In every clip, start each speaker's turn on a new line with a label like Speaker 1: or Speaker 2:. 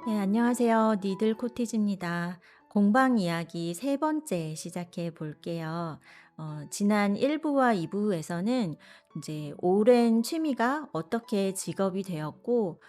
Speaker 1: 네, 안녕하세요. 니들 코티즈입니다. 공방 이야기 세 번째 시작해 볼게요. 지난 1부와 2부에서는 이제 오랜 취미가 어떻게 직업이 되었고,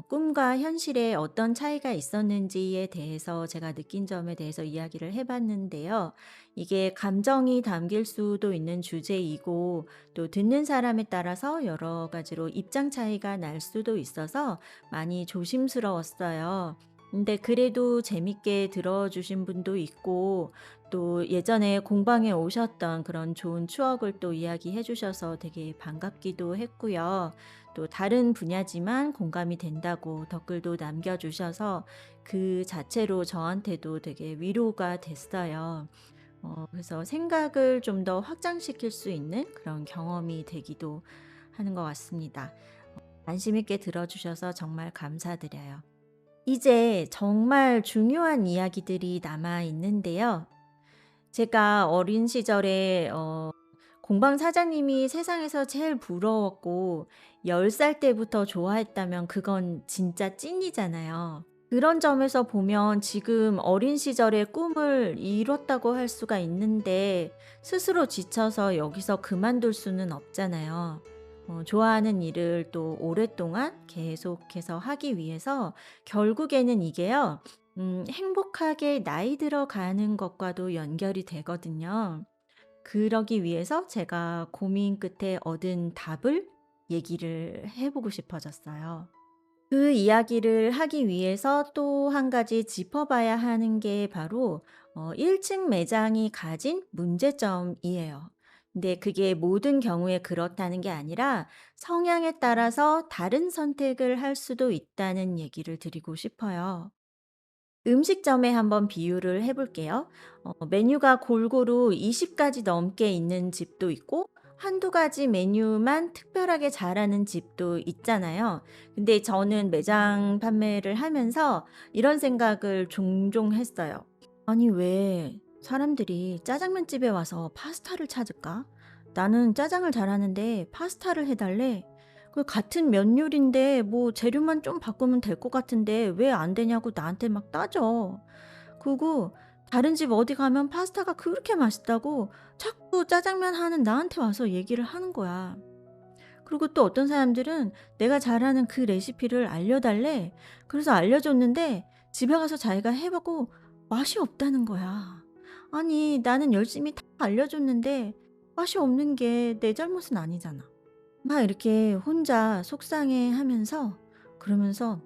Speaker 1: 꿈과 현실에 어떤 차이가 있었는지에 대해서 제가 느낀 점에 대해서 이야기를 해봤는데요. 이게 감정이 담길 수도 있는 주제이고, 또 듣는 사람에 따라서 여러 가지로 입장 차이가 날 수도 있어서 많이 조심스러웠어요. 근데 그래도 재밌게 들어주신 분도 있고, 또 예전에 공방에 오셨던 그런 좋은 추억을 또 이야기해 주셔서 되게 반갑기도 했고요. 또 다른 분야지만 공감이 된다고 댓글도 남겨주셔서 그 자체로 저한테도 되게 위로가 됐어요. 그래서 생각을 좀 더 확장시킬 수 있는 그런 경험이 되기도 하는 것 같습니다. 관심 있게 들어주셔서 정말 감사드려요. 이제 정말 중요한 이야기들이 남아 있는데요. 제가 어린 시절에 공방 사장님이 세상에서 제일 부러웠고 10살 때부터 좋아했다면 그건 진짜 찐이잖아요. 그런 점에서 보면 지금 어린 시절의 꿈을 이뤘다고 할 수가 있는데 스스로 지쳐서 여기서 그만둘 수는 없잖아요. 좋아하는 일을 또 오랫동안 계속해서 하기 위해서 결국에는 이게요. 행복하게 나이 들어가는 것과도 연결이 되거든요. 그러기 위해서 제가 고민 끝에 얻은 답을 얘기를 해 보고 싶어졌어요. 그 이야기를 하기 위해서 또 한 가지 짚어봐야 하는 게 바로 1층 매장이 가진 문제점이에요. 근데 그게 모든 경우에 그렇다는 게 아니라 성향에 따라서 다른 선택을 할 수도 있다는 얘기를 드리고 싶어요. 음식점에 한번 비유를 해 볼게요. 메뉴가 골고루 20 가지 넘게 있는 집도 있고 한두 가지 메뉴만 특별하게 잘하는 집도 있잖아요. 근데 저는 매장 판매를 하면서 이런 생각을 종종 했어요. '아니 왜 사람들이 짜장면 집에 와서 파스타를 찾을까? 나는 짜장을 잘하는데 파스타를 해 달래.' 같은 면 요리인데 뭐 재료만 좀 바꾸면 될 것 같은데 왜 안 되냐고 나한테 막 따져. 그리고 다른 집 어디 가면 파스타가 그렇게 맛있다고 자꾸 짜장면 하는 나한테 와서 얘기를 하는 거야. 그리고 또 어떤 사람들은 내가 잘하는 그 레시피를 알려달래. 그래서 알려줬는데 집에 가서 자기가 해보고 맛이 없다는 거야. 아니, 나는 열심히 다 알려줬는데 맛이 없는 게 내 잘못은 아니잖아. 막 이렇게 혼자 속상해 하면서 그러면서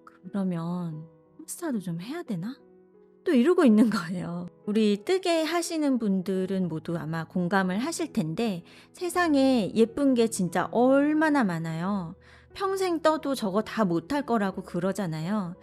Speaker 1: '그러면 파스타도 좀 해야 되나?' 또 이러고 있는 거예요. 우리 뜨개 하시는 분들은 모두 아마 공감을 하실 텐데 세상에 예쁜 게 진짜 얼마나 많아요. 평생 떠도 저거 다 못할 거라고 그러잖아요.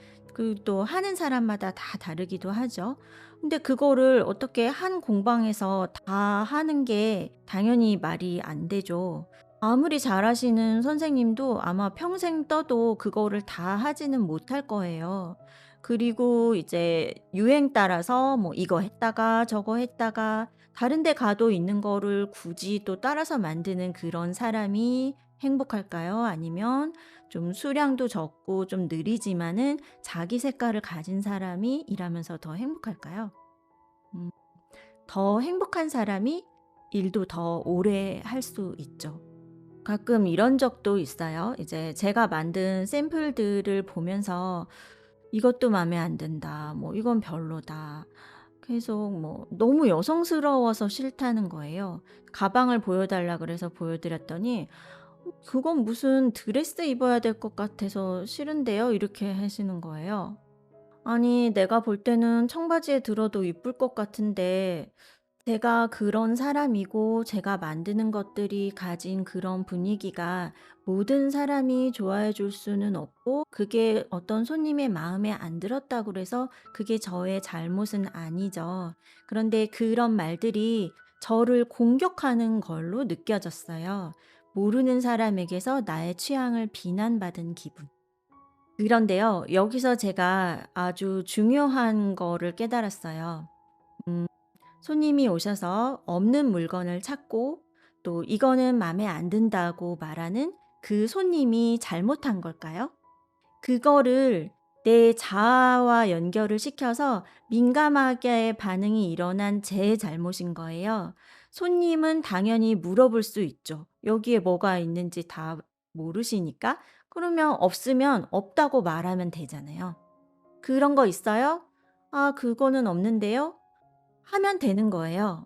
Speaker 1: 또 하는 사람마다 다 다르기도 하죠. 근데 그거를 어떻게 한 공방에서 다 하는 게 당연히 말이 안 되죠. 아무리 잘하시는 선생님도 아마 평생 떠도 그거를 다 하지는 못할 거예요. 그리고 이제 유행 따라서 뭐 이거 했다가 저거 했다가 다른 데 가도 있는 거를 굳이 또 따라서 만드는 그런 사람이 행복할까요? 아니면 좀 수량도 적고 좀 느리지만은 자기 색깔을 가진 사람이 일하면서 더 행복할까요? 음 더 행복한 사람이 일도 더 오래 할 수 있죠. 가끔 이런 적도 있어요. 이제 제가 만든 샘플들을 보면서 "이것도 마음에 안 든다." 뭐 "이건 별로다." 계속 뭐 너무 여성스러워서 싫다는 거예요. 가방을 보여 달라 그래서 보여 드렸더니 "그건 무슨 드레스 입어야 될 것 같아서 싫은데요." 이렇게 하시는 거예요. 아니 내가 볼 때는 청바지에 들어도 이쁠 것 같은데 제가 그런 사람이고 제가 만드는 것들이 가진 그런 분위기가 모든 사람이 좋아해 줄 수는 없고 그게 어떤 손님의 마음에 안 들었다고 그래서 그게 저의 잘못은 아니죠. 그런데 그런 말들이 저를 공격하는 걸로 느껴졌어요. 모르는 사람에게서 나의 취향을 비난받은 기분. 그런데요, 여기서 제가 아주 중요한 거를 깨달았어요. 손님이 오셔서 없는 물건을 찾고 또 "이거는 마음에 안 든다."고 말하는 그 손님이 잘못한 걸까요? 그거를 내 자아와 연결을 시켜서 민감하게 반응이 일어난 제 잘못인 거예요. 손님은 당연히 물어볼 수 있죠. 여기에 뭐가 있는지 다 모르시니까. 그러면 없으면 없다고 말하면 되잖아요. "그런 거 있어요?" "아 그거는 없는데요." 하면 되는 거예요.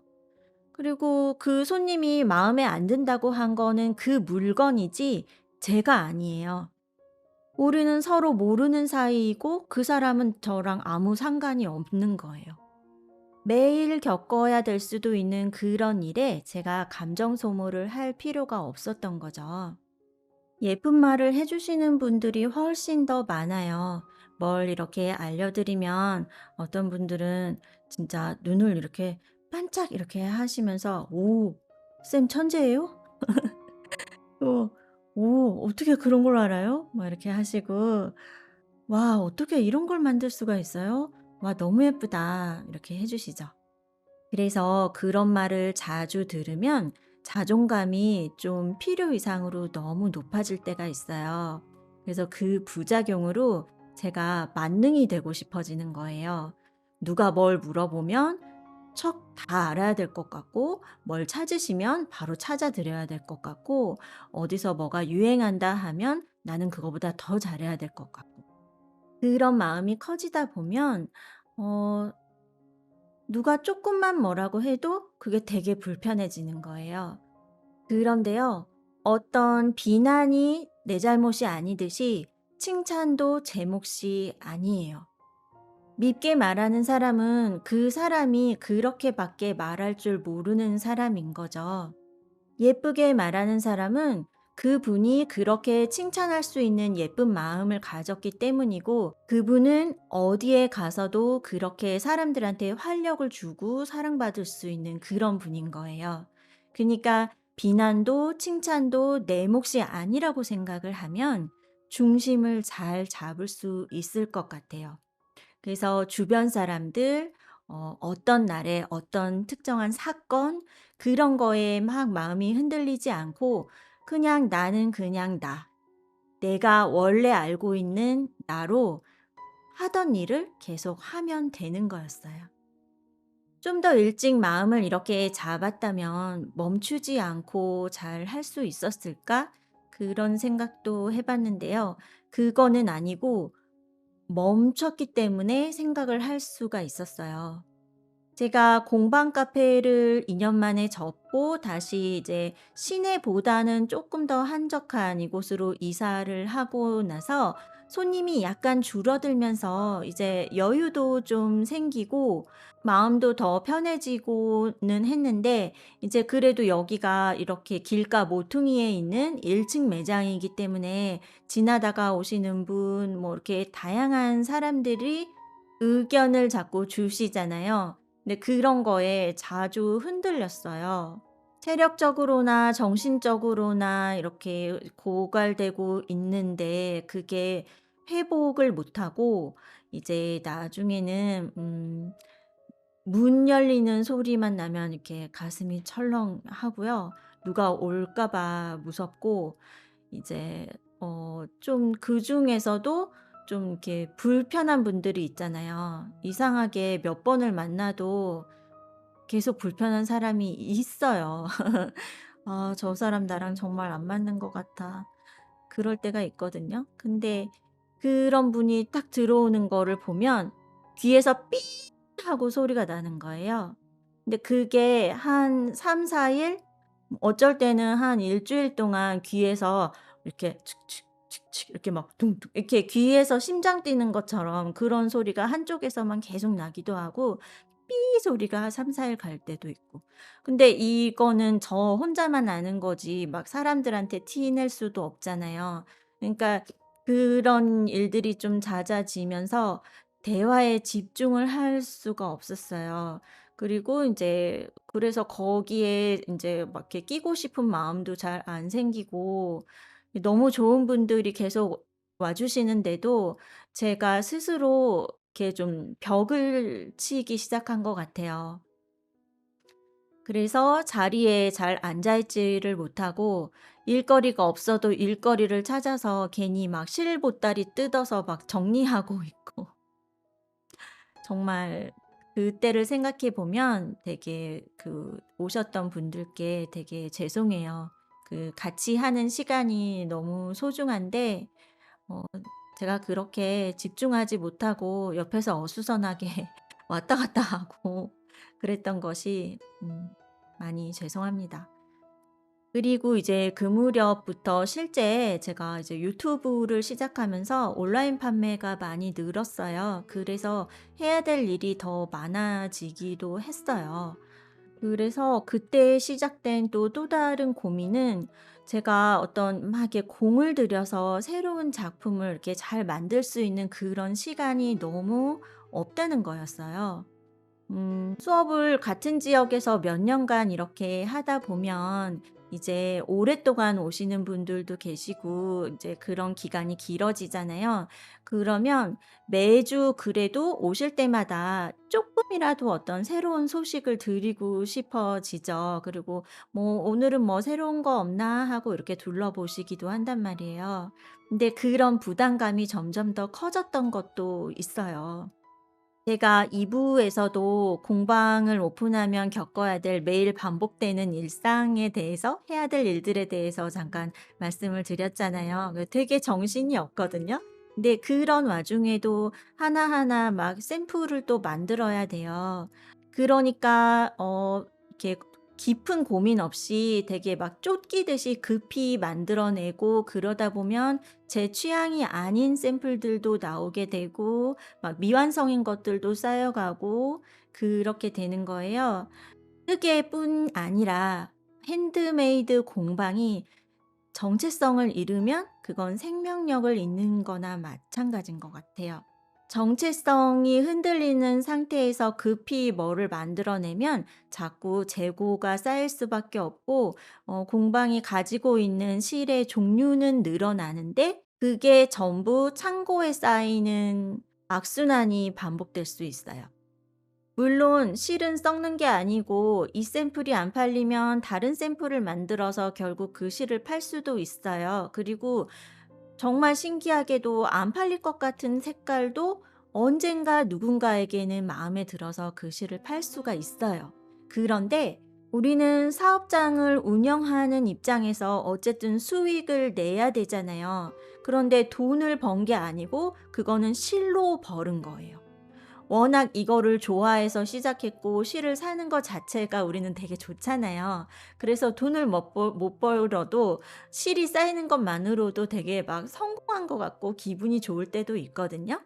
Speaker 1: 그리고 그 손님이 마음에 안 든다고 한 거는 그 물건이지 제가 아니에요. 우리는 서로 모르는 사이이고 그 사람은 저랑 아무 상관이 없는 거예요. 매일 겪어야 될 수도 있는 그런 일에 제가 감정 소모를 할 필요가 없었던 거죠. 예쁜 말을 해 주시는 분들이 훨씬 더 많아요. 뭘 이렇게 알려드리면 어떤 분들은 진짜 눈을 이렇게 반짝 이렇게 하시면서 "오 쌤 천재예요?" 또 "오 어떻게 그런 걸 알아요?" 막 이렇게 하시고 "와 어떻게 이런 걸 만들 수가 있어요? 와 너무 예쁘다." 이렇게 해 주시죠. 그래서 그런 말을 자주 들으면 자존감이 좀 필요 이상으로 너무 높아질 때가 있어요. 그래서 그 부작용으로 제가 만능이 되고 싶어지는 거예요. 누가 뭘 물어보면 척 다 알아야 될 것 같고, 뭘 찾으시면 바로 찾아 드려야 될 것 같고, 어디서 뭐가 유행한다 하면 나는 그거보다 더 잘해야 될 것 같고. 그런 마음이 커지다 보면 어 누가 조금만 뭐라고 해도 그게 되게 불편해지는 거예요. 그런데요. 어떤 비난이 내 잘못이 아니듯이 칭찬도 제 몫이 아니에요. 밉게 말하는 사람은 그 사람이 그렇게밖에 말할 줄 모르는 사람인 거죠. 예쁘게 말하는 사람은 그분이 그렇게 칭찬할 수 있는 예쁜 마음을 가졌기 때문이고, 그분은 어디에 가서도 그렇게 사람들한테 활력을 주고 사랑받을 수 있는 그런 분인 거예요. 그니까 비난도 칭찬도 내 몫이 아니라고 생각을 하면 중심을 잘 잡을 수 있을 것 같아요. 그래서 주변 사람들 어떤 날에 어떤 특정한 사건 그런 거에 막 마음이 흔들리지 않고 그냥 나는 그냥 나, 내가 원래 알고 있는 나로 하던 일을 계속 하면 되는 거였어요. 좀 더 일찍 마음을 이렇게 잡았다면 멈추지 않고 잘 할 수 있었을까? 그런 생각도 해 봤는데요. 그거는 아니고 멈췄기 때문에 생각을 할 수가 있었어요. 제가 공방 카페를 2년 만에 접고 다시 이제 시내보다는 쪼끔 더 한적한 이곳으로 이사를 하고 나서 손님이 약간 줄어들면서 이제 여유도 좀 생기고 마음도 더 편해지고는 했는데, 이제 그래도 여기가 이렇게 길가 모퉁이에 있는 1층 매장이기 때문에 지나다가 오시는 분 뭐 이렇게 다양한 사람들이 의견을 자꾸 주시잖아요. 근데 그런 거에 자주 흔들렸어요. 체력적으로나 정신적으로나 이렇게 고갈되고 있는데 그게 회복을 못하고 이제 나중에는 문 열리는 소리만 나면 이렇게 가슴이 철렁하고요. 누가 올까 봐 무섭고 이제 좀 그중에서도 좀 이렇게 불편한 분들이 있잖아요. 이상하게 몇 번을 만나도 계속 불편한 사람이 있어요. '아 저 사람 나랑 정말 안 맞는 것 같아.' 그럴 때가 있거든요. 근데 그런 분이 딱 들어오는 거를 보면 귀에서 삐 하고 소리가 나는 거예요. 근데 그게 한 3-4일 어쩔 때는 한 일 주일 동안 귀에서 이렇게 칙칙 칙칙 이렇게 막 둥둥 이렇게 귀에서 심장 뛰는 것처럼 그런 소리가 한쪽에서만 계속 나기도 하고 삐 소리가 3-4일 갈 때도 있고. 근데 이거는 저 혼자만 아는 거지 막 사람들한테 티 낼 수도 없잖아요. 그러니까 그런 일들이 좀 잦아지면서 대화에 집중을 할 수가 없었어요. 그리고 인제 그래서 거기에 인제 막 이렇게 끼고 싶은 마음도 잘 안 생기고, 너무 좋은 분들이 계속 와 주시는데도 제가 스스로 이렇게 좀 벽을 치기 시작한 것 같아요. 그래서 자리에 잘 앉아 있지를 못하고 일거리가 없어도 일거리를 찾아서 괜히 막 실보따리 뜯어서 막 정리하고 있고 정말 그때를 생각해 보면 되게 오셨던 분들께 되게 죄송해요. 같이 하는 시간이 너무 소중한데 어 제가 그렇게 집중하지 못하고 옆에서 어수선하게 왔다 갔다 하고 그랬던 것이 많이 죄송합니다. 그리고 이제 그 무렵부터 실제 제가 이제 유튜브를 시작하면서 온라인 판매가 많이 늘었어요. 그래서 해야 될 일이 더 많아지기도 했어요. 그래서 그때 시작된 또 다른 고민은 제가 어떤 막 이렇게 공을 들여서 새로운 작품을 이렇게 잘 만들 수 있는 그런 시간이 너무 없다는 거였어요. 수업을 같은 지역에서 몇 년간 이렇게 하다 보면 이제 오랫동안 오시는 분들도 계시고 이제 그런 기간이 길어지잖아요. 그러면 매주 그래도 오실 때마다 조금이라도 어떤 새로운 소식을 드리고 싶어지죠. 그리고 뭐 "오늘은 뭐 새로운 거 없나?" 하고 이렇게 둘러보시기도 한단 말이에요. 근데 그런 부담감이 점점 더 커졌던 것도 있어요. 제가 2 부에서도 공방을 오픈하면 겪어야 될 매일 반복되는 일상에 대해서 해야 될 일들에 대해서 잠깐 말씀을 드렸잖아요. 되게 정신이 없거든요. 근데 그런 와중에도 하나하나 막 샘플을 또 만들어야 돼요. 그러니까 이렇게 깊은 고민 없이 되게 막 쫓기듯이 급히 만들어 내고 그러다 보면 제 취향이 아닌 샘플들도 나오게 되고 막 미완성인 것들도 쌓여가고 그렇게 되는 거예요. 뜨개뿐 아니라 핸드메이드 공방이 정체성을 잃으면 그건 생명력을 잃는 거나 마찬가지인 것 같아요. 정체성이 흔들리는 상태에서 급히 뭐를 만들어내면 자꾸 재고가 쌓일 수밖에 없고 공방이 가지고 있는 실의 종류는 늘어나는데 그게 전부 창고에 쌓이는 악순환이 반복될 수 있어요. 물론 실은 썩는 게 아니고 이 샘플이 안 팔리면 다른 샘플을 만들어서 결국 그 실을 팔 수도 있어요. 그리고 정말 신기하게도 안 팔릴 것 같은 색깔도 언젠가 누군가에게는 마음에 들어서 그 실을 팔 수가 있어요. 그런데 우리는 사업장을 운영하는 입장에서 어쨌든 수익을 내야 되잖아요. 그런데 돈을 번 게 아니고 그거는 실로 벌은 거예요. 워낙 이거를 좋아해서 시작했고 실을 사는 것 자체가 우리는 되게 좋잖아요. 그래서 돈을 못 벌어도 실이 쌓이는 것만으로도 되게 막 성공한 것 같고 기분이 좋을 때도 있거든요.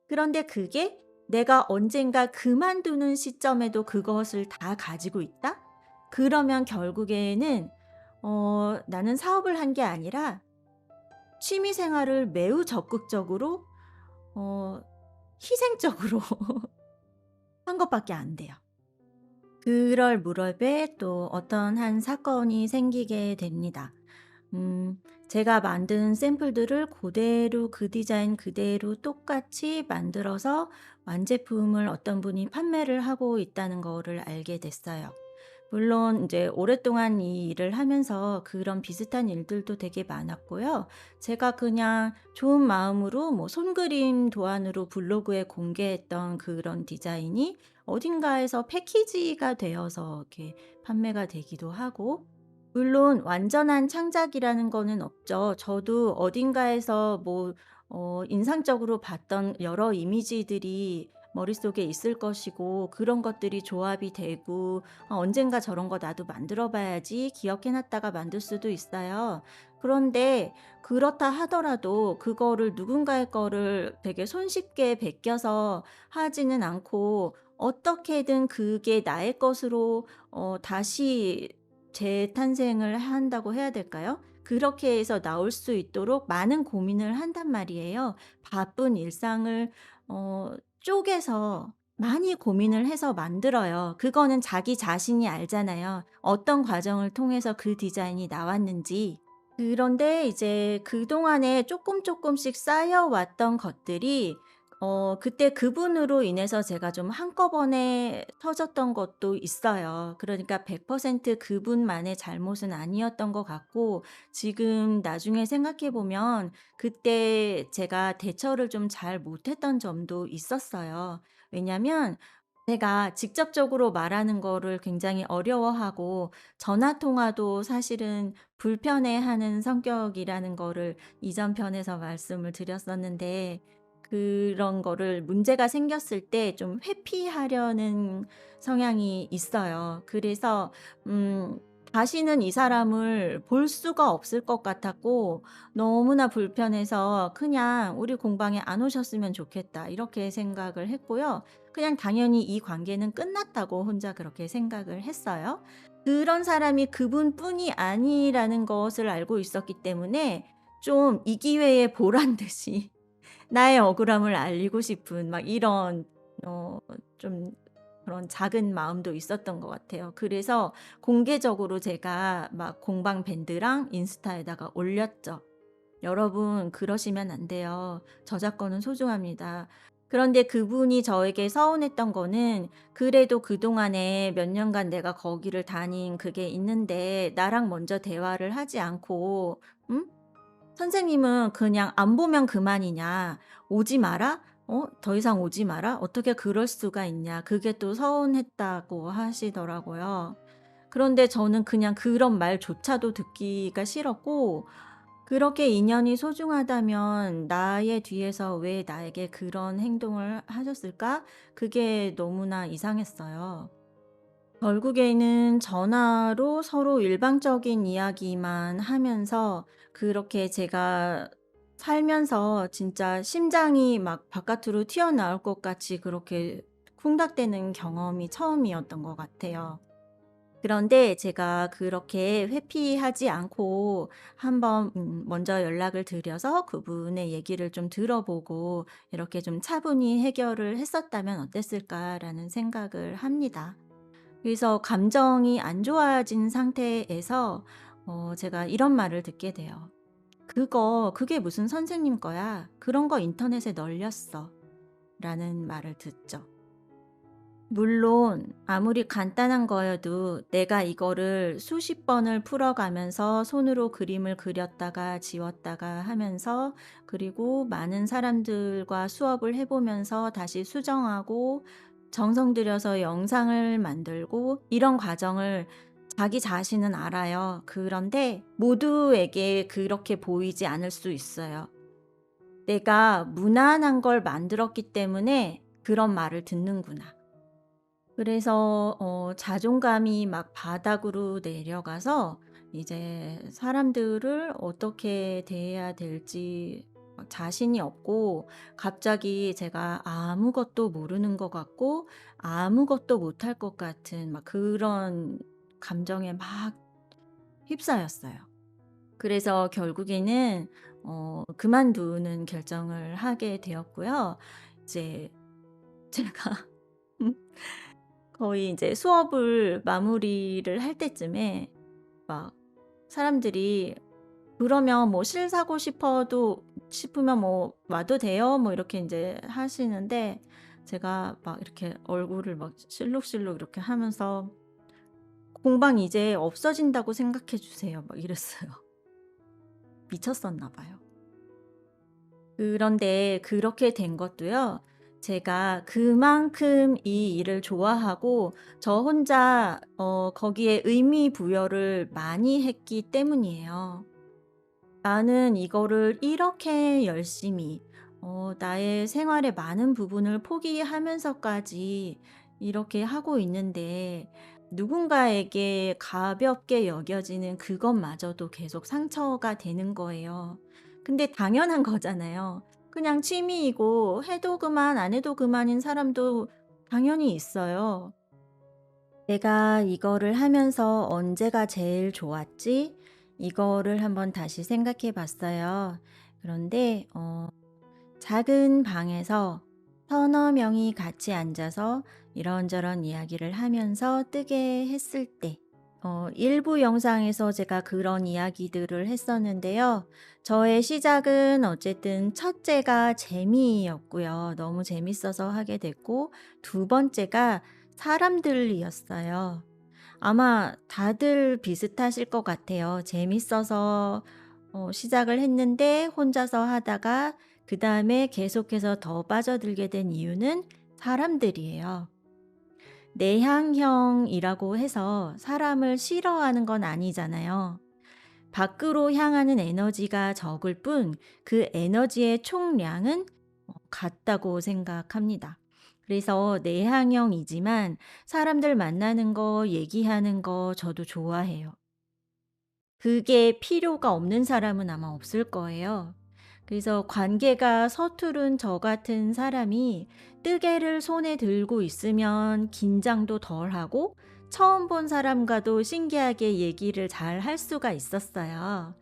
Speaker 1: 그런데 그게 내가 언젠가 그만두는 시점에도 그것을 다 가지고 있다? 그러면 결국에는 '나는 사업을 한 게 아니라 취미 생활을 매우 적극적으로 어 희생적으로 한 것밖에 안 돼요. 그럴 무렵에 또 어떤 한 사건이 생기게 됩니다. 음 제가 만든 샘플들을 고대로 그 디자인 그대로 똑같이 만들어서 완제품을 어떤 분이 판매를 하고 있다는 거를 알게 됐어요. 물론 이제 오랫동안 이 일을 하면서 그런 비슷한 일들도 되게 많았고요. 제가 그냥 좋은 마음으로 뭐 손그림 도안으로 블로그에 공개했던 그런 디자인이 어딘가에서 패키지가 되어서 이렇게 판매가 되기도 하고 물론 완전한 창작이라는 거는 없죠. 저도 어딘가에서 뭐 인상적으로 봤던 여러 이미지들이 머릿속에 있을 것이고 그런 것들이 조합이 되고 '언젠가 저런 거 나도 만들어 봐야지.' 기억해 놨다가 만들 수도 있어요. 그런데 그렇다 하더라도 그거를 누군가의 거를 되게 손쉽게 베껴서 하지는 않고 어떻게든 그게 나의 것으로 다시 재탄생을 한다고 해야 될까요? 그렇게 해서 나올 수 있도록 많은 고민을 한단 말이에요. 바쁜 일상을 쪼개서 많이 고민을 해서 만들어요. 그거는 자기 자신이 알잖아요. 어떤 과정을 통해서 그 디자인이 나왔는지. 그런데 이제 그동안에 쪼끔씩 쌓여왔던 것들이 그때 그분으로 인해서 제가 좀 한꺼번에 터졌던 것도 있어요. 그러니까 100% 그분만의 잘못은 아니었던 것 같고, 지금 나중에 생각해 보면 그때 제가 대처를 좀 잘 못했던 점도 있었어요. 왜냐면 제가 직접적으로 말하는 거를 굉장히 어려워하고, 전화 통화도 사실은 불편해하는 성격이라는 거를 이전 편에서 말씀을 드렸었는데, 그런 거를 문제가 생겼을 때 좀 회피하려는 성향이 있어요. 그래서 음 다시는 이 사람을 볼 수가 없을 것 같았고, 너무나 불편해서 '그냥 우리 공방에 안 오셨으면 좋겠다.' 이렇게 생각을 했고요. 그냥 당연히 이 관계는 끝났다고 혼자 그렇게 생각을 했어요. 그런 사람이 그분뿐이 아니라는 것을 알고 있었기 때문에 좀 이 기회에 보란 듯이 나의 억울함을 알리고 싶은 막 이런 좀 그런 작은 마음도 있었던 것 같아요. 그래서 공개적으로 제가 막 공방 밴드랑 인스타에다가 올렸죠. "여러분 그러시면 안 돼요. 저작권은 소중합니다." 그런데 그분이 저에게 서운했던 거는, "그래도 그동안에 몇 년간 내가 거기를 다닌 그게 있는데 나랑 먼저 대화를 하지 않고, 응? 선생님은 그냥 안 보면 그만이냐. 오지 마라? 더 이상 오지 마라? 어떻게 그럴 수가 있냐." 그게 또 서운했다고 하시더라고요. 그런데 저는 그냥 그런 말조차도 듣기가 싫었고, 그렇게 인연이 소중하다면 나의 뒤에서 왜 나에게 그런 행동을 하셨을까? 그게 너무나 이상했어요. 결국에는 전화로 서로 일방적인 이야기만 하면서, 그렇게 제가 살면서 진짜 심장이 막 바깥으로 튀어나올 것 같이 그렇게 쿵닥대는 경험이 처음이었던 것 같아요. 그런데 제가 그렇게 회피하지 않고 한번 먼저 연락을 드려서 그분의 얘기를 좀 들어보고 이렇게 좀 차분히 해결을 했었다면 어땠을까라는 생각을 합니다. 그래서 감정이 안 좋아진 상태에서 제가 이런 말을 듣게 돼요. 그게 무슨 선생님 거야. 그런 거 인터넷에 널렸어." 라는 말을 듣죠. 물론 아무리 간단한 거여도 내가 이거를 수십 번을 풀어가면서 손으로 그림을 그렸다가 지웠다가 하면서, 그리고 많은 사람들과 수업을 해 보면서 다시 수정하고 정성 들여서 영상을 만들고 이런 과정을 자기 자신은 알아요. 그런데 모두에게 그렇게 보이지 않을 수 있어요. 내가 무난한 걸 만들었기 때문에 그런 말을 듣는구나. 그래서 자존감이 막 바닥으로 내려가서 이제 사람들을 어떻게 대해야 될지 막 자신이 없고, 갑자기 제가 아무것도 모르는 것 같고 아무것도 못할 것 같은 막 그런 감정에 막 휩싸였어요. 그래서 결국에는 그만두는 결정을 하게 되었고요. 이제 제가 거의 이제 수업을 마무리를 할 때쯤에 막 사람들이 "그러면 뭐 실 사고 싶으면 뭐 와도 돼요." 뭐 이렇게 인제 하시는데, 제가 막 이렇게 얼굴을 막 실룩실룩 이렇게 하면서 "공방 이제 없어진다고 생각해 주세요." 막 이랬어요. 미쳤었나 봐요. 그런데 그렇게 된 것도요, 제가 그만큼 이 일을 좋아하고 저 혼자 거기에 의미 부여를 많이 했기 때문이에요. 나는 이거를 이렇게 열심히 나의 생활의 많은 부분을 포기하면서까지 이렇게 하고 있는데, 누군가에게 가볍게 여겨지는 그것마저도 계속 상처가 되는 거예요. 근데 당연한 거잖아요. 그냥 취미이고 해도 그만 안 해도 그만인 사람도 당연히 있어요. '내가 이거를 하면서 언제가 제일 좋았지?' 이거를 한번 다시 생각해 봤어요. 그런데 작은 방에서 서너 명이 같이 앉아서 이런저런 이야기를 하면서 뜨게 했을 때, 일부 영상에서 제가 그런 이야기들을 했었는데요. 저의 시작은 어쨌든 첫째가 재미였고요. 너무 재밌어서 하게 됐고, 두 번째가 사람들이었어요. 아마 다들 비슷하실 것 같아요. 재밌어서 시작을 했는데 혼자서 하다가 그다음에 계속해서 더 빠져들게 된 이유는 사람들이에요. 내향형이라고 해서 사람을 싫어하는 건 아니잖아요. 밖으로 향하는 에너지가 적을 뿐 그 에너지의 총량은 같다고 생각합니다. 그래서 내향형이지만 사람들 만나는 거, 얘기하는 거 저도 좋아해요. 그게 필요가 없는 사람은 아마 없을 거예요. 그래서 관계가 서투른 저 같은 사람이 뜨개를 손에 들고 있으면 긴장도 덜하고 처음 본 사람과도 신기하게 얘기를 잘 할 수가 있었어요.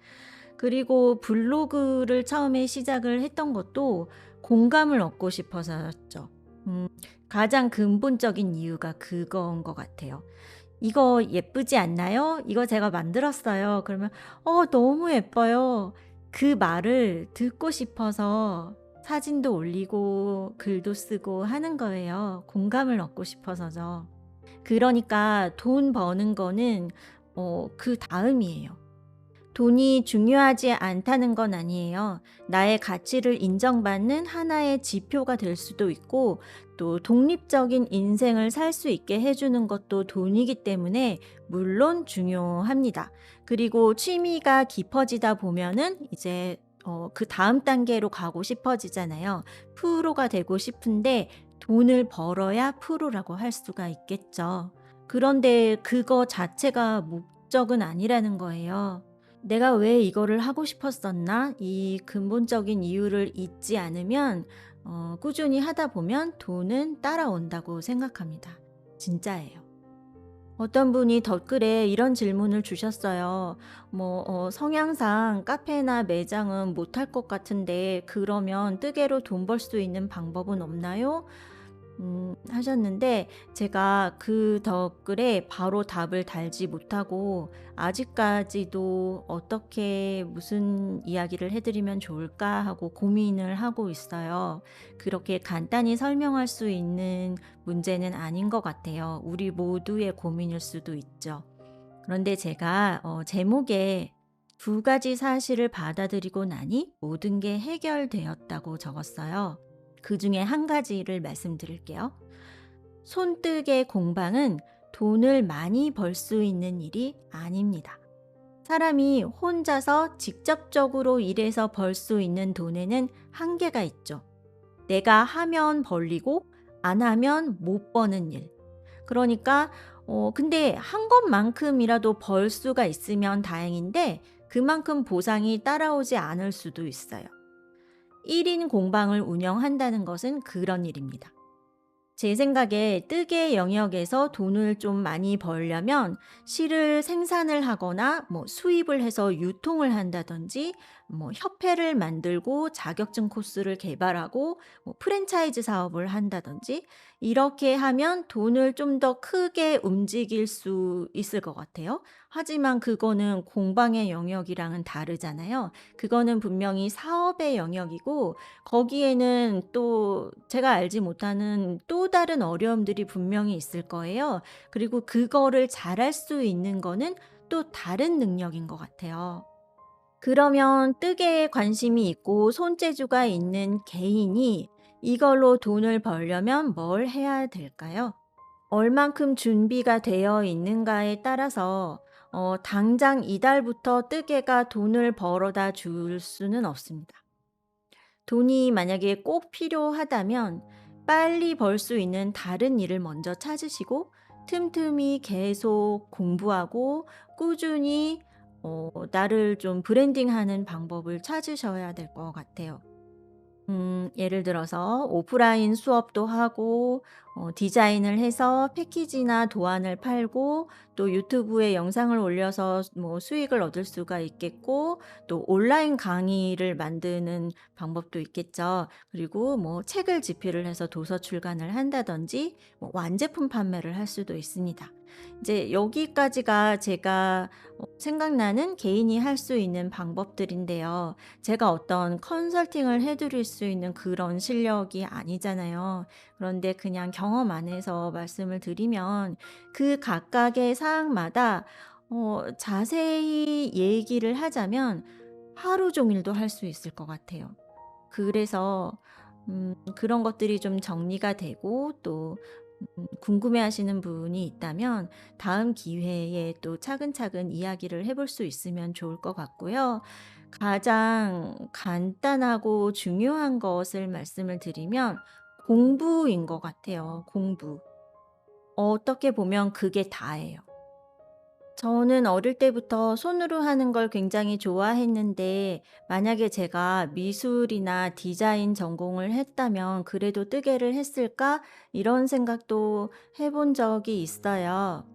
Speaker 1: 그리고 블로그를 처음에 시작을 했던 것도 공감을 얻고 싶어서였죠. 음, 가장 근본적인 이유가 그건 것 같아요. "이거 예쁘지 않나요? 이거 제가 만들었어요." 그러면 너무 예뻐요." 그 말을 듣고 싶어서 사진도 올리고 글도 쓰고 하는 거예요. 공감을 얻고 싶어서죠. 그러니까 돈 버는 거는 그다음이에요. 돈이 중요하지 않다는 건 아니에요. 나의 가치를 인정받는 하나의 지표가 될 수도 있고, 또 독립적인 인생을 살 수 있게 해주는 것도 돈이기 때문에 물론 중요합니다. 그리고 취미가 깊어지다 보면은 이제 그 다음 단계로 가고 싶어지잖아요. 프로가 되고 싶은데 돈을 벌어야 프로라고 할 수가 있겠죠. 그런데 그거 자체가 목적은 아니라는 거예요. 내가 왜 이거를 하고 싶었었나? 이 근본적인 이유를 잊지 않으면 꾸준히 하다 보면 돈은 따라온다고 생각합니다. 진짜예요. 어떤 분이 댓글에 이런 질문을 주셨어요. 성향상 카페나 매장은 못할 것 같은데 그러면 뜨개로 돈 벌 수 있는 방법은 없나요? 하셨는데 제가 그 댓글에 바로 답을 달지 못하고 아직까지도 어떻게 무슨 이야기를 해 드리면 좋을까 하고 고민을 하고 있어요. 그렇게 간단히 설명할 수 있는 문제는 아닌 것 같아요. 우리 모두의 고민일 수도 있죠. 그런데 제가 제목에 두 가지 사실을 받아들이고 나니 모든 게 해결되었다고 적었어요. 그중에 한 가지를 말씀드릴게요. 손뜨개 공방은 돈을 많이 벌 수 있는 일이 아닙니다. 사람이 혼자서 직접적으로 일해서 벌 수 있는 돈에는 한계가 있죠. 내가 하면 벌리고 안 하면 못 버는 일. 그러니까 근데 한 것만큼이라도 벌 수가 있으면 다행인데 그만큼 보상이 따라오지 않을 수도 있어요. 1인 공방을 운영한다는 것은 그런 일입니다. 제 생각에 뜨개 영역에서 돈을 좀 많이 벌려면 실을 생산을 하거나 수입을 해서 유통을 한다든지 협회를 만들고 자격증 코스를 개발하고 프랜차이즈 사업을 한다든지 이렇게 하면 돈을 좀 더 크게 움직일 수 있을 것 같아요. 하지만 그거는 공방의 영역이랑은 다르잖아요. 그거는 분명히 사업의 영역이고 거기에는 또 제가 알지 못하는 또 다른 어려움들이 분명히 있을 거예요. 그리고 그거를 잘할 수 있는 거는 또 다른 능력인 것 같아요. 그러면 뜨개에 관심이 있고 손재주가 있는 개인이 이걸로 돈을 벌려면 뭘 해야 될까요? 얼만큼 준비가 되어 있는가에 따라서 당장 이달부터 뜨개가 돈을 벌어다 줄 수는 없습니다. 돈이 만약에 꼭 필요하다면 빨리 벌 수 있는 다른 일을 먼저 찾으시고 틈틈이 계속 공부하고 꾸준히 나를 좀 브랜딩하는 방법을 찾으셔야 될 것 같아요. 예를 들어서 오프라인 수업도 하고 디자인을 해서 패키지나 도안을 팔고 또 유튜브에 영상을 올려서 수익을 얻을 수가 있겠고 또 온라인 강의를 만드는 방법도 있겠죠. 그리고 책을 집필을 해서 도서 출간을 한다든지 완제품 판매를 할 수도 있습니다. 이제 여기까지가 제가 생각나는 개인이 할 수 있는 방법들인데요. 제가 어떤 컨설팅을 해 드릴 수 있는 그런 실력이 아니잖아요. 그런데 그냥 경험 안에서 말씀을 드리면 그 각각의 사항마다 자세히 얘기를 하자면 하루 종일도 할 수 있을 것 같아요. 그래서 그런 것들이 좀 정리가 되고 또 궁금해하시는 분이 있다면 다음 기회에 또 차근차근 이야기를 해볼 수 있으면 좋을 것 같고요. 가장 간단하고 중요한 것을 말씀을 드리면 공부인 것 같아요, 공부. 어떻게 보면 그게 다예요. 저는 어릴 때부터 손으로 하는 걸 굉장히 좋아했는데, 만약에 제가 미술이나 디자인 전공을 했다면 그래도 뜨개를 했을까? 이런 생각도 해본 적이 있어요.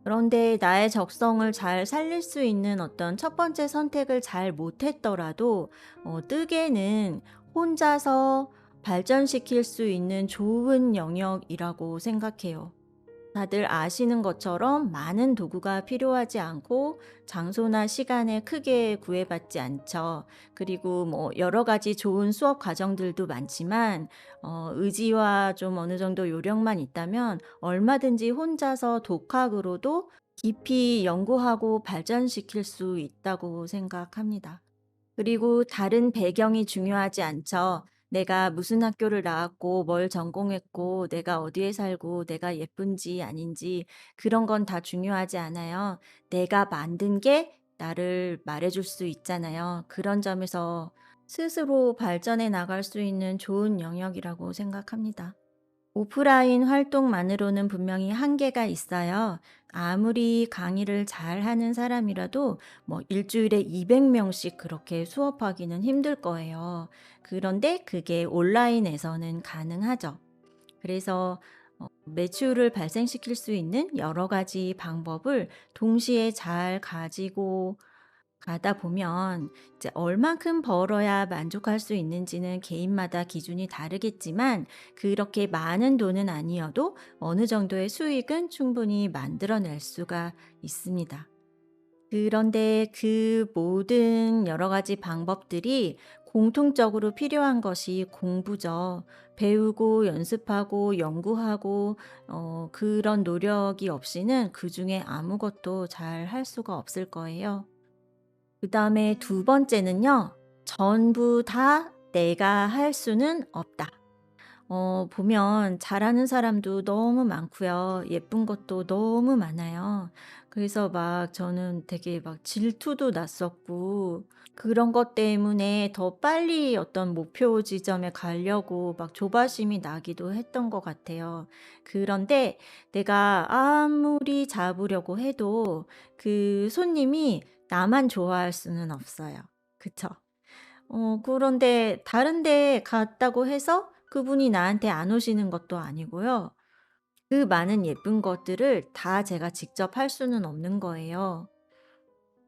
Speaker 1: 그런데 나의 적성을 잘 살릴 수 있는 어떤 첫 번째 선택을 잘 못했더라도, 뜨개는 혼자서 발전시킬 수 있는 좋은 영역이라고 생각해요. 다들 아시는 것처럼 많은 도구가 필요하지 않고 장소나 시간에 크게 구애받지 않죠. 그리고 뭐 여러 가지 좋은 수업 과정들도 많지만 의지와 좀 어느 정도 요령만 있다면 얼마든지 혼자서 독학으로도 깊이 연구하고 발전시킬 수 있다고 생각합니다. 그리고 다른 배경이 중요하지 않죠. 내가 무슨 학교를 나왔고 뭘 전공했고 내가 어디에 살고 내가 예쁜지 아닌지 그런 건 다 중요하지 않아요. 내가 만든 게 나를 말해줄 수 있잖아요. 그런 점에서 스스로 발전해 나갈 수 있는 좋은 영역이라고 생각합니다. 오프라인 활동만으로는 분명히 한계가 있어요. 아무리 강의를 잘하는 사람이라도 뭐 일주일에 200명씩 그렇게 수업하기는 힘들 거예요. 그런데 그게 온라인에서는 가능하죠. 그래서 매출을 발생시킬 수 있는 여러 가지 방법을 동시에 잘 가지고 가다 보면 이제 얼만큼 벌어야 만족할 수 있는지는 개인마다 기준이 다르겠지만 그렇게 많은 돈은 아니어도 어느 정도의 수익은 충분히 만들어낼 수가 있습니다. 그런데 그 모든 여러 가지 방법들이 공통적으로 필요한 것이 공부죠. 배우고 연습하고 연구하고 그런 노력이 없이는 그중에 아무것도 잘 할 수가 없을 거예요. 그다음에 두 번째는요. 전부 다 내가 할 수는 없다. 보면 잘하는 사람도 너무 많고요. 예쁜 것도 너무 많아요. 그래서 막 저는 되게 막 질투도 났었고 그런 것 때문에 더 빨리 어떤 목표 지점에 가려고 막 조바심이 나기도 했던 것 같아요. 그런데 내가 아무리 잡으려고 해도 그 손님이 나만 좋아할 수는 없어요. 그쵸? 그런데 다른 데 갔다고 해서 그분이 나한테 안 오시는 것도 아니고요. 그 많은 예쁜 것들을 다 제가 직접 할 수는 없는 거예요.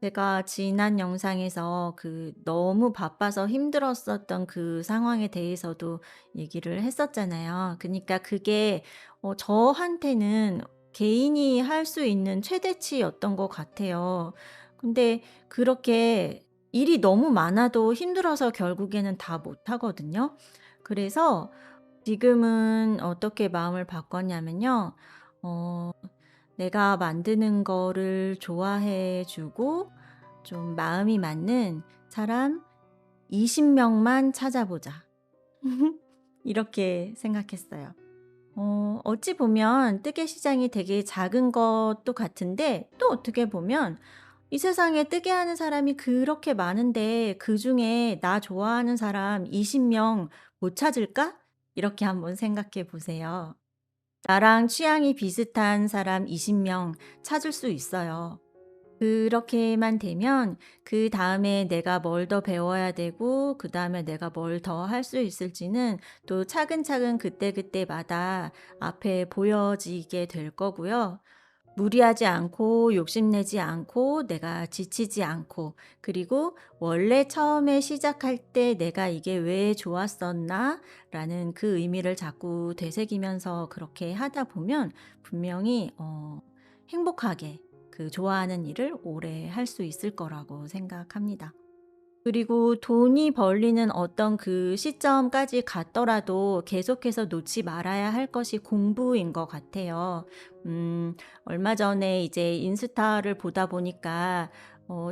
Speaker 1: 제가 지난 영상에서 그 너무 바빠서 힘들었었던 그 상황에 대해서도 얘기를 했었잖아요. 그니까 그게 저한테는 개인이 할 수 있는 최대치였던 것 같아요. 근데 그렇게 일이 너무 많아도 힘들어서 결국에는 다 못하거든요. 그래서 지금은 어떻게 마음을 바꿨냐면요. 어 내가 만드는 거를 좋아해 주고 좀 마음이 맞는 사람 20 명만 찾아보자. 이렇게 생각했어요. 어찌 보면 뜨개 시장이 되게 작은 것도 같은데 또 어떻게 보면 이 세상에 뜨개 하는 사람이 그렇게 많은데 그중에 나 좋아하는 사람 20명 못 찾을까? 이렇게 한번 생각해 보세요. 나랑 취향이 비슷한 사람 20명 찾을 수 있어요. 그렇게만 되면 그다음에 내가 뭘 더 배워야 되고 그다음에 내가 뭘 더 할 수 있을지는 또 차근차근 그때그때마다 앞에 보여지게 될 거고요. 무리하지 않고 욕심내지 않고 내가 지치지 않고 그리고 원래 처음에 시작할 때 '내가 이게 왜 좋았었나?'라는 그 의미를 자꾸 되새기면서 그렇게 하다 보면 분명히 행복하게 그 좋아하는 일을 오래 할 수 있을 거라고 생각합니다. 그리고 돈이 벌리는 어떤 그 시점까지 갔더라도 계속해서 놓지 말아야 할 것이 공부인 것 같아요. 얼마 전에 이제 인스타를 보다 보니까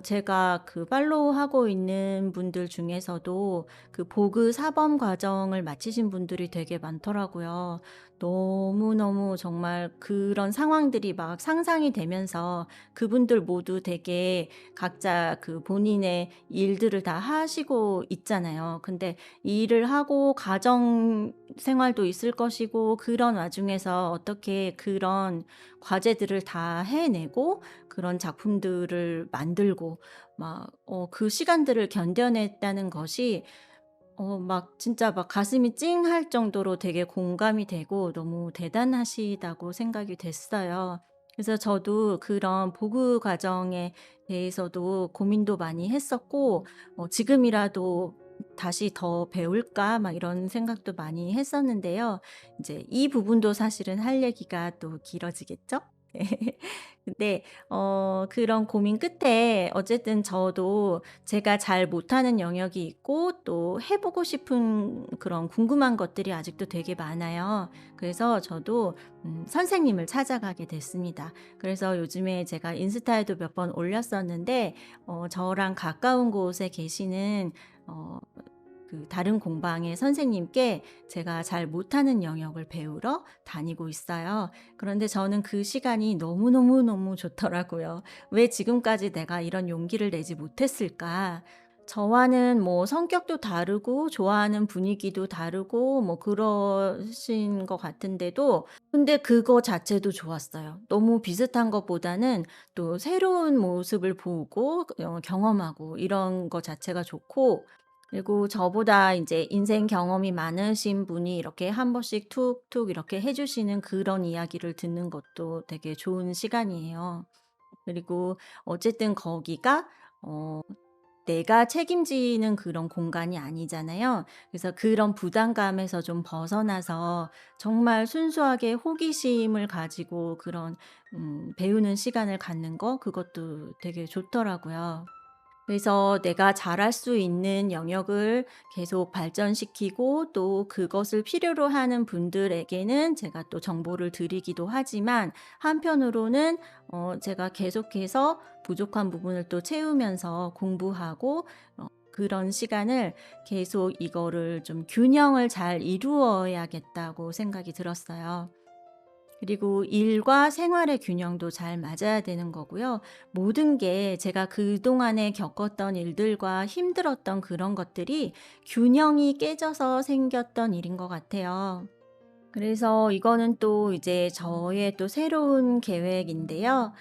Speaker 1: 제가 그 팔로우하고 있는 분들 중에서도 그 보그 사범 과정을 마치신 분들이 되게 많더라고요. 너무너무 정말 그런 상황들이 막 상상이 되면서 그분들 모두 되게 각자 그 본인의 일들을 다 하시고 있잖아요. 근데 이 일을 하고 가정 생활도 있을 것이고 그런 와중에서 어떻게 그런 과제들을 다 해내고 그런 작품들을 만들고 막 그 시간들을 견뎌냈다는 것이 막 진짜 막 가슴이 찡할 정도로 되게 공감이 되고 너무 대단하시다고 생각이 됐어요. 그래서 저도 그런 보그 과정에 대해서도 고민도 많이 했었고 '지금이라도 다시 더 배울까?' 막 이런 생각도 많이 했었는데요. 이제 이 부분도 사실은 할 얘기가 또 길어지겠죠? 네. 근데 그런 고민 끝에 어쨌든 저도 제가 잘 못하는 영역이 있고 또 해 보고 싶은 그런 궁금한 것들이 아직도 되게 많아요. 그래서 저도 선생님을 찾아가게 됐습니다. 그래서 요즘에 제가 인스타에도 몇 번 올렸었는데 저랑 가까운 곳에 계시는 어 그 다른 공방의 선생님께 제가 잘 못하는 영역을 배우러 다니고 있어요. 그런데 저는 그 시간이 너무너무너무 좋더라고요. '왜 지금까지 내가 이런 용기를 내지 못했을까?' 저와는 뭐 성격도 다르고 좋아하는 분위기도 다르고 뭐 그러신 것 같은데도 근데 그거 자체도 좋았어요. 너무 비슷한 것보다는 또 새로운 모습을 보고 경험하고 이런 거 자체가 좋고 그리고 저보다 인제 인생 경험이 많으신 분이 이렇게 한 번씩 툭툭 이렇게 해 주시는 그런 이야기를 듣는 것도 되게 좋은 시간이에요. 그리고 어쨌든 거기가 어 내가 책임지는 그런 공간이 아니잖아요. 그래서 그런 부담감에서 좀 벗어나서 정말 순수하게 호기심을 가지고 그런 배우는 시간을 갖는 거 그것도 되게 좋더라고요. 그래서 내가 잘할 수 있는 영역을 계속 발전시키고 또 그것을 필요로 하는 분들에게는 제가 또 정보를 드리기도 하지만 한편으로는 제가 계속해서 부족한 부분을 또 채우면서 공부하고 그런 시간을 계속 이거를 좀 균형을 잘 이루어야겠다고 생각이 들었어요. 그리고 일과 생활의 균형도 잘 맞아야 되는 거고요. 모든 게 제가 그동안에 겪었던 일들과 힘들었던 그런 것들이 균형이 깨져서 생겼던 일인 것 같아요. 그래서 이거는 또 이제 저의 또 새로운 계획인데요.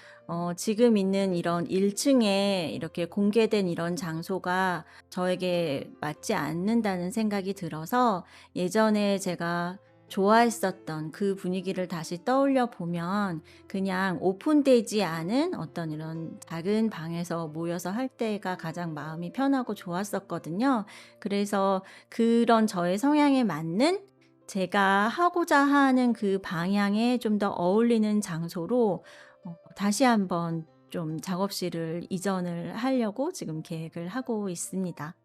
Speaker 1: 지금 있는 이런 1 층에 이렇게 공개된 이런 장소가 저에게 맞지 않는다는 생각이 들어서 예전에 제가 좋아했었던 그 분위기를 다시 떠올려 보면 그냥 오픈되지 않은 어떤 이런 작은 방에서 모여서 할 때가 가장 마음이 편하고 좋았었거든요. 그래서 그런 저의 성향에 맞는 제가 하고자 하는 그 방향에 좀 더 어울리는 장소로 다시 한번 좀 작업실을 이전을 하려고 지금 계획을 하고 있습니다.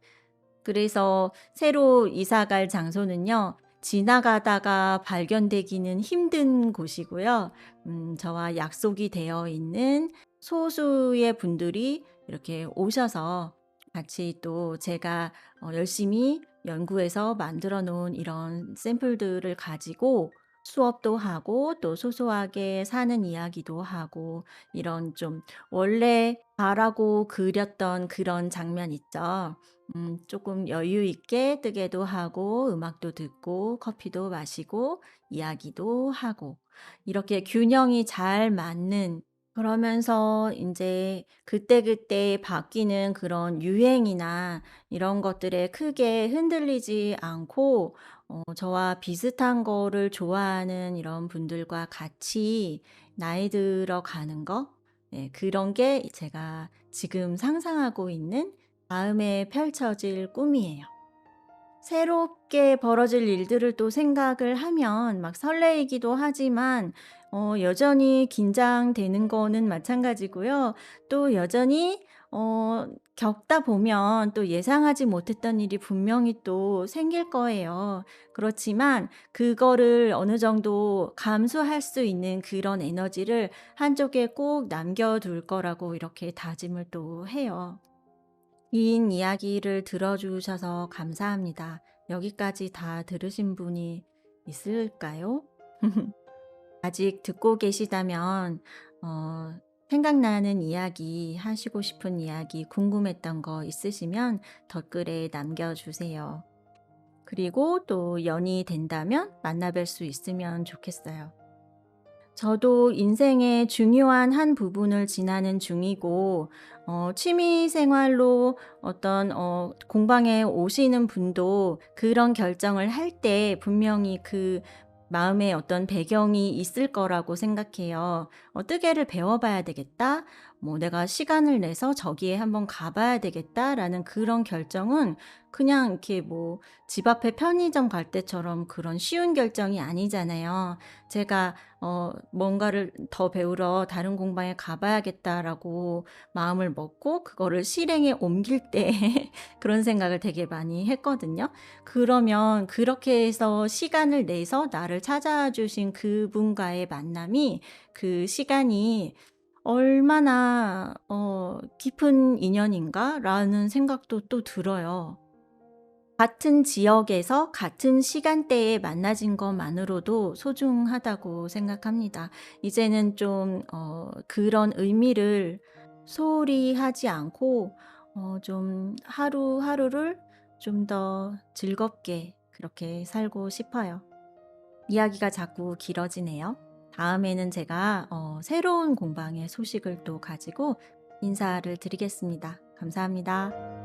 Speaker 1: 그래서 새로 이사 갈 장소는요. 지나가다가 발견되기는 힘든 곳이고요. 저와 약속이 되어 있는 소수의 분들이 이렇게 오셔서 같이 또 제가 열심히 연구해서 만들어 놓은 이런 샘플들을 가지고 수업도 하고 또 소소하게 사는 이야기도 하고 이런 좀 원래 바라고 그렸던 그런 장면 있죠. 조금 여유 있게 뜨개도 하고 음악도 듣고 커피도 마시고 이야기도 하고 이렇게 균형이 잘 맞는 그러면서 인제 그때그때 바뀌는 그런 유행이나 이런 것들에 크게 흔들리지 않고 저와 비슷한 거를 좋아하는 이런 분들과 같이 나이 들어 가는 거 네 그런 게 제가 지금 상상하고 있는 다음에 펼쳐질 꿈이에요. 새롭게 벌어질 일들을 또 생각을 하면 막 설레이기도 하지만 여전히 긴장되는 거는 마찬가지고요. 또 여전히 겪다 보면 또 예상하지 못했던 일이 분명히 또 생길 거예요. 그렇지만 그거를 어느 정도 감수할 수 있는 그런 에너지를 한쪽에 꼭 남겨둘 거라고 이렇게 다짐을 또 해요. 긴 이야기를 들어주셔서 감사합니다. 여기까지 다 들으신 분이 있을까요? 아직 듣고 계시다면 어 생각나는 이야기, 하시고 싶은 이야기, 궁금했던 거 있으시면 댓글에 남겨 주세요. 그리고 또 연이 된다면 만나 뵐 수 있으면 좋겠어요. 저도 인생의 중요한 한 부분을 지나는 중이고 취미 생활로 어떤 공방에 오시는 분도 그런 결정을 할 때 분명히 그 마음에 어떤 배경이 있을 거라고 생각해요. '뜨개를 배워 봐야 되겠다.' 뭐 '내가 시간을 내서 저기에 한번 가 봐야 되겠다.'라는 그런 결정은 그냥 이렇게 뭐 집 앞에 편의점 갈 때처럼 그런 쉬운 결정이 아니잖아요. 제가 '뭔가를 더 배우러 다른 공방에 가 봐야겠다.'라고 마음을 먹고 그거를 실행에 옮길 때 그런 생각을 되게 많이 했거든요. 그러면 그렇게 해서 시간을 내서 나를 찾아주신 그분과의 만남이 그 시간이 '얼마나 깊은 인연인가.'라는 생각도 또 들어요. 같은 지역에서 같은 시간대에 만나진 것만으로도 소중하다고 생각합니다. 이제는 좀 그런 의미를 소홀히 하지 않고 좀 하루하루를 좀 더 즐겁게 그렇게 살고 싶어요. 이야기가 자꾸 길어지네요. 다음에는 제가 새로운 공방의 소식을 또 가지고 인사를 드리겠습니다. 감사합니다.